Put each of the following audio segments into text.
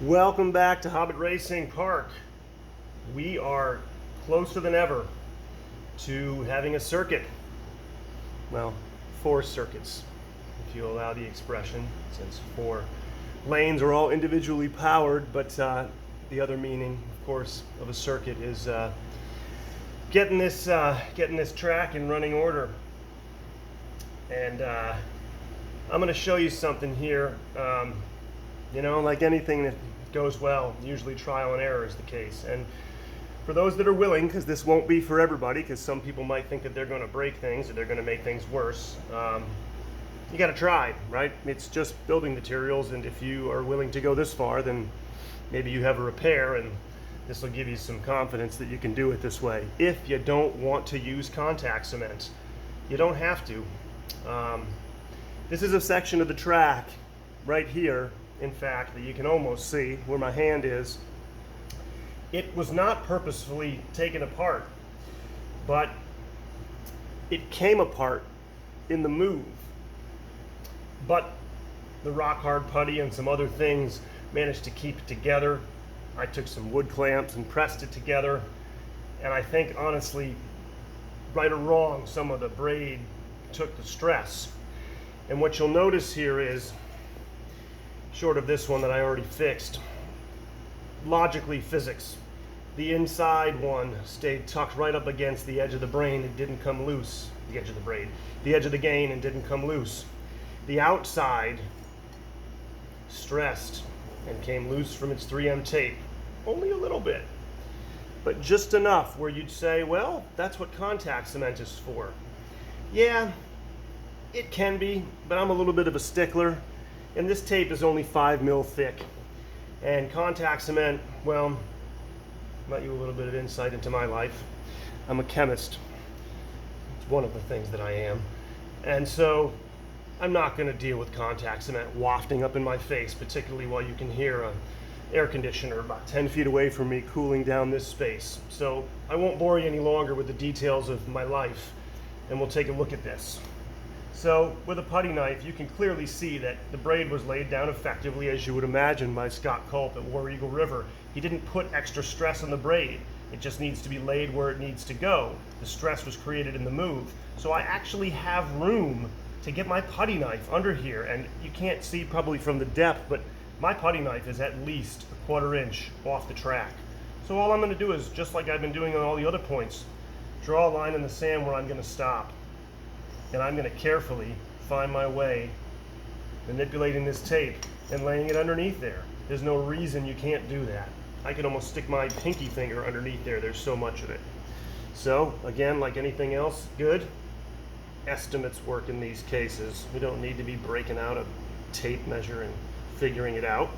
Welcome back to Hobbit Racing Park. We are closer than ever to having a circuit. Well, 4 circuits, if you allow the expression, since 4 lanes are all individually powered, but the other meaning, of course, of a circuit is getting this track in running order. And I'm going to show you something here. Like anything that goes well, usually trial and error is the case. And for those that are willing, because this won't be for everybody, because some people might think that they're going to break things or they're going to make things worse, you got to try, right? It's just building materials, and if you are willing to go this far, then maybe you have a repair, and this will give you some confidence that you can do it this way. If you don't want to use contact cement, you don't have to. This is a section of the track right here, in fact, that you can almost see where my hand is. It was not purposefully taken apart, but it came apart in the move. But the rock hard putty and some other things managed to keep it together. I took some wood clamps and pressed it together, and I think honestly, right or wrong, some of the braid took the stress. And what you'll notice here is, short of this one that I already fixed, logically physics, the inside one stayed tucked right up against the edge of the braid. It didn't come loose. The edge of the braid, the edge of the gain, and didn't come loose. The outside stressed and came loose from its 3M tape, only a little bit, but just enough where you'd say, well, that's what contact cement is for. Yeah, it can be, but I'm a little bit of a stickler, and this tape is only 5 mil thick. And contact cement, well, let you a little bit of insight into my life. I'm a chemist. It's one of the things that I am. And so I'm not going to deal with contact cement wafting up in my face, particularly while you can hear an air conditioner about 10 feet away from me cooling down this space. So I won't bore you any longer with the details of my life, and we'll take a look at this. So with a putty knife, you can clearly see that the braid was laid down effectively, as you would imagine, by Scott Culp at War Eagle River. He didn't put extra stress on the braid. It just needs to be laid where it needs to go. The stress was created in the move. So I actually have room to get my putty knife under here, and you can't see probably from the depth, but my putty knife is at least a 1/4 inch off the track. So all I'm going to do is, just like I've been doing on all the other points, draw a line in the sand where I'm going to stop. And I'm going to carefully find my way, manipulating this tape and laying it underneath there. There's no reason you can't do that. I could almost stick my pinky finger underneath there. There's so much of it. So again, like anything else, good estimates work in these cases. We don't need to be breaking out a tape measure and figuring it out.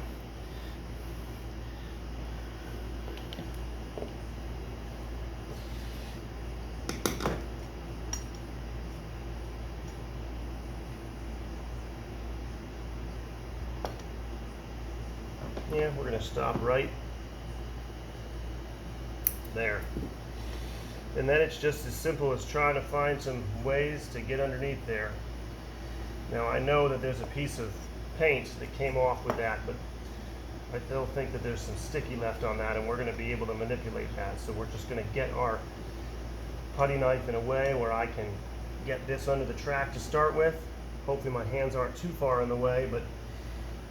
Yeah, we're going to stop right there. And then it's just as simple as trying to find some ways to get underneath there. Now I know that there's a piece of paint that came off with that, but I still think that there's some sticky left on that, and we're going to be able to manipulate that. So we're just going to get our putty knife in a way where I can get this under the track to start with. Hopefully my hands aren't too far in the way, but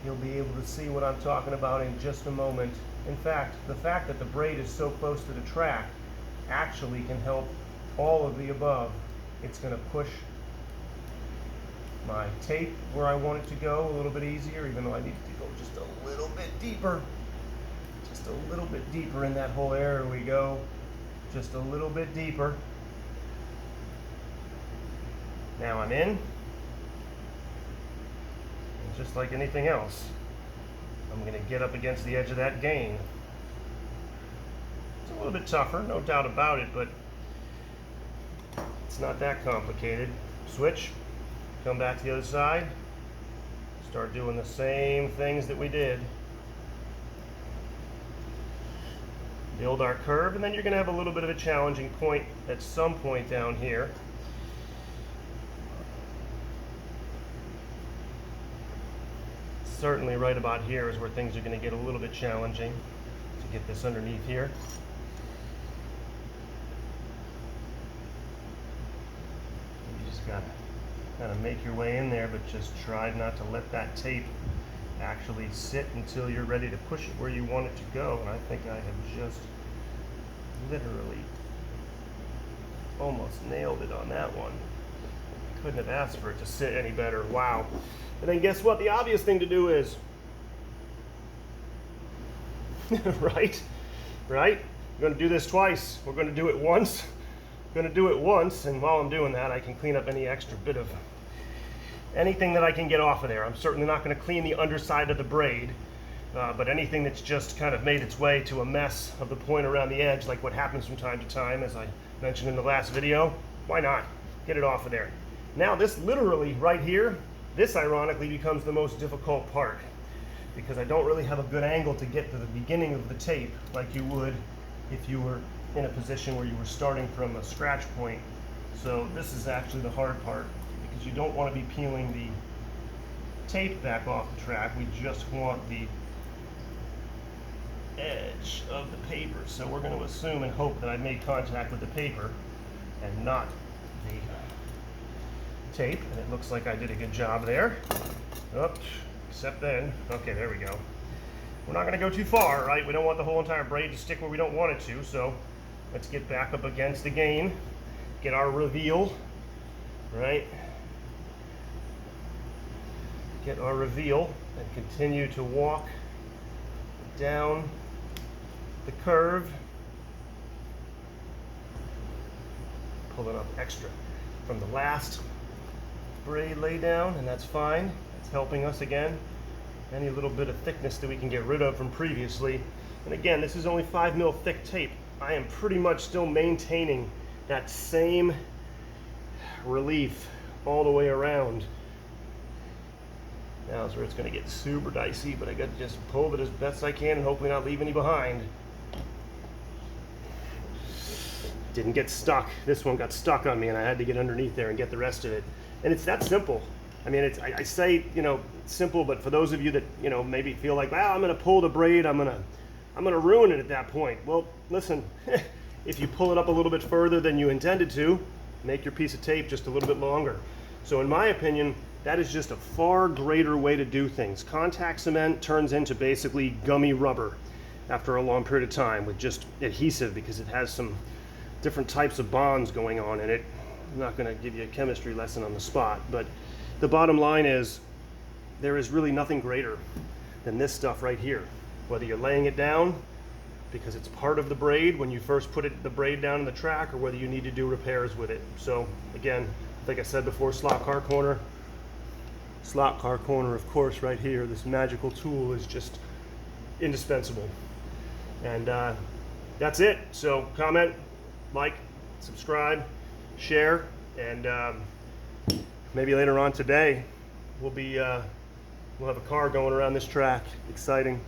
you'll be able to see what I'm talking about in just a moment. In fact, the fact that the braid is so close to the track actually can help all of the above. It's going to push my tape where I want it to go a little bit easier, even though I need to go just a little bit deeper. Just a little bit deeper in that whole area we go. Just a little bit deeper. Now I'm in. Just like anything else, I'm going to get up against the edge of that gain. It's a little bit tougher, no doubt about it, but it's not that complicated. Switch, come back to the other side, start doing the same things that we did. Build our curve, and then you're going to have a little bit of a challenging point at some point down here. certainly right about here is where things are going to get a little bit challenging to get this underneath here. You just got to kind of make your way in there, but just try not to let that tape actually sit until you're ready to push it where you want it to go. And I think I have just literally almost nailed it on that one. Couldn't have asked for it to sit any better. Wow. And then guess what? The obvious thing to do is, right? We're going to do this twice. We're going to do it once. We're going to do it once, and while I'm doing that, I can clean up any extra bit of anything that I can get off of there. I'm certainly not going to clean the underside of the braid, but anything that's just kind of made its way to a mess of the point around the edge, like what happens from time to time, as I mentioned in the last video, why not? Get it off of there. Now this literally right here, this ironically becomes the most difficult part, because I don't really have a good angle to get to the beginning of the tape like you would if you were in a position where you were starting from a scratch point. So this is actually the hard part, because you don't want to be peeling the tape back off the track. We just want the edge of the paper. So we're going to assume and hope that I made contact with the paper and not the tape, and it looks like I did a good job there. Oops, except then, okay, there we go. We're not going to go too far, right? We don't want the whole entire braid to stick where we don't want it to, so let's get back up against again, get our reveal, right? Get our reveal and continue to walk down the curve, pulling up extra from the last braid lay down, and that's fine. It's helping us again. Any little bit of thickness that we can get rid of from previously. And again, this is only 5 mil thick tape. I am pretty much still maintaining that same relief all the way around. Now is where it's going to get super dicey, but I got to just pull it as best I can and hopefully not leave any behind. Didn't get stuck. This one got stuck on me, and I had to get underneath there and get the rest of it. And it's that simple. I mean, it's, I say, you know, simple, but for those of you that, you know, maybe feel like, well, I'm going to pull the braid, I'm going to ruin it at that point. Well, listen, if you pull it up a little bit further than you intended to, make your piece of tape just a little bit longer. So in my opinion, that is just a far greater way to do things. Contact cement turns into basically gummy rubber after a long period of time with just adhesive, because it has some different types of bonds going on in it. I'm not going to give you a chemistry lesson on the spot, but the bottom line is there is really nothing greater than this stuff right here. Whether you're laying it down because it's part of the braid when you first put the braid down in the track, or whether you need to do repairs with it. So again, like I said before, slot car corner, of course, right here. This magical tool is just indispensable. And that's it. So comment, like, subscribe, share, and maybe later on today we'll have a car going around this track. Exciting.